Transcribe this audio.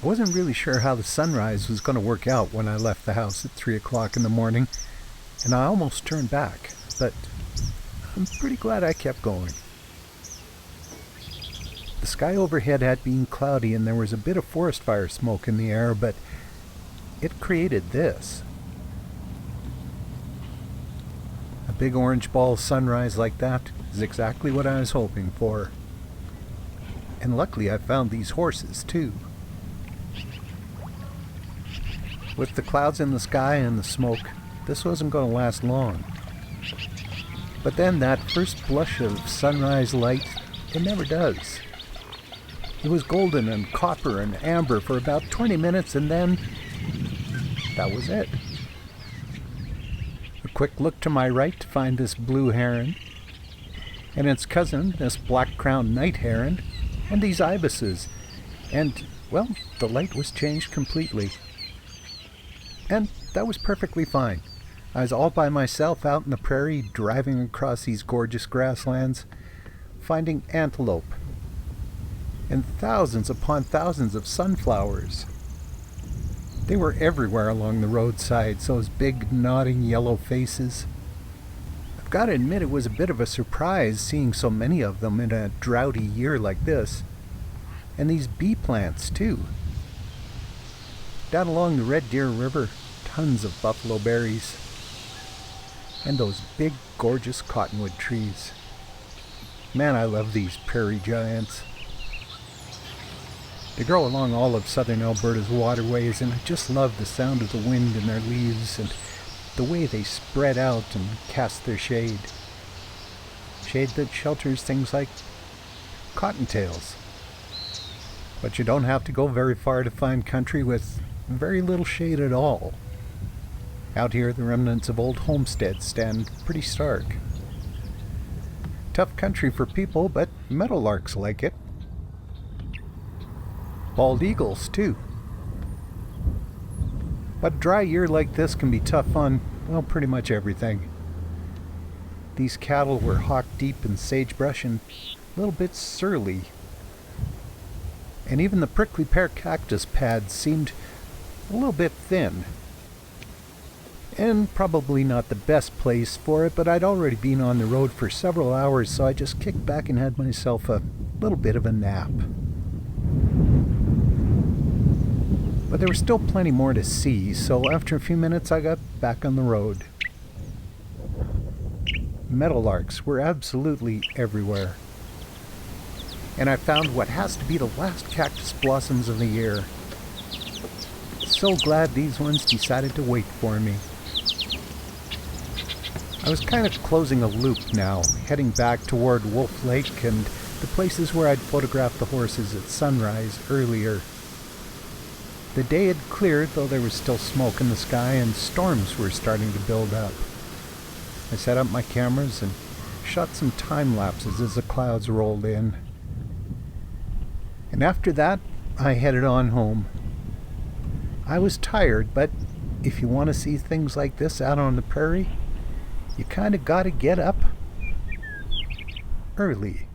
I wasn't really sure how the sunrise was going to work out when I left the house at 3 o'clock in the morning, and I almost turned back, but I'm pretty glad I kept going. The sky overhead had been cloudy and there was a bit of forest fire smoke in the air, but it created this. A big orange ball sunrise like that is exactly what I was hoping for. And luckily I found these horses too. With the clouds in the sky and the smoke, this wasn't going to last long. But then that first blush of sunrise light, it never does. It was golden and copper and amber for about 20 minutes, and then that was it. A quick look to my right to find this blue heron, and its cousin, this black-crowned night heron, and these ibises. And, well, the light was changed completely. And that was perfectly fine. I was all by myself out in the prairie, driving across these gorgeous grasslands, finding antelope, and thousands upon thousands of sunflowers. They were everywhere along the roadsides, those big nodding yellow faces. I've got to admit it was a bit of a surprise seeing so many of them in a droughty year like this. And these bee plants too. Down along the Red Deer River, tons of buffalo berries. And those big, gorgeous cottonwood trees. Man, I love these prairie giants. They grow along all of southern Alberta's waterways, and I just love the sound of the wind in their leaves and the way they spread out and cast their shade. Shade that shelters things like cottontails. But you don't have to go very far to find country with very little shade at all. Out here, the remnants of old homesteads stand pretty stark. Tough country for people, but meadowlarks like it. Bald eagles, too. But a dry year like this can be tough on, well, pretty much everything. These cattle were hock deep in sagebrush and a little bit surly. And even the prickly pear cactus pads seemed a little bit thin. And probably not the best place for it, but I'd already been on the road for several hours, so I just kicked back and had myself a little bit of a nap. But there was still plenty more to see, so after a few minutes I got back on the road. Meadowlarks were absolutely everywhere. And I found what has to be the last cactus blossoms of the year. So glad these ones decided to wait for me. I was kind of closing a loop now, heading back toward Wolf Lake and the places where I'd photographed the horses at sunrise earlier. The day had cleared, though there was still smoke in the sky and storms were starting to build up. I set up my cameras and shot some time lapses as the clouds rolled in. And after that, I headed on home. I was tired, but if you want to see things like this out on the prairie, you kind of got to get up early.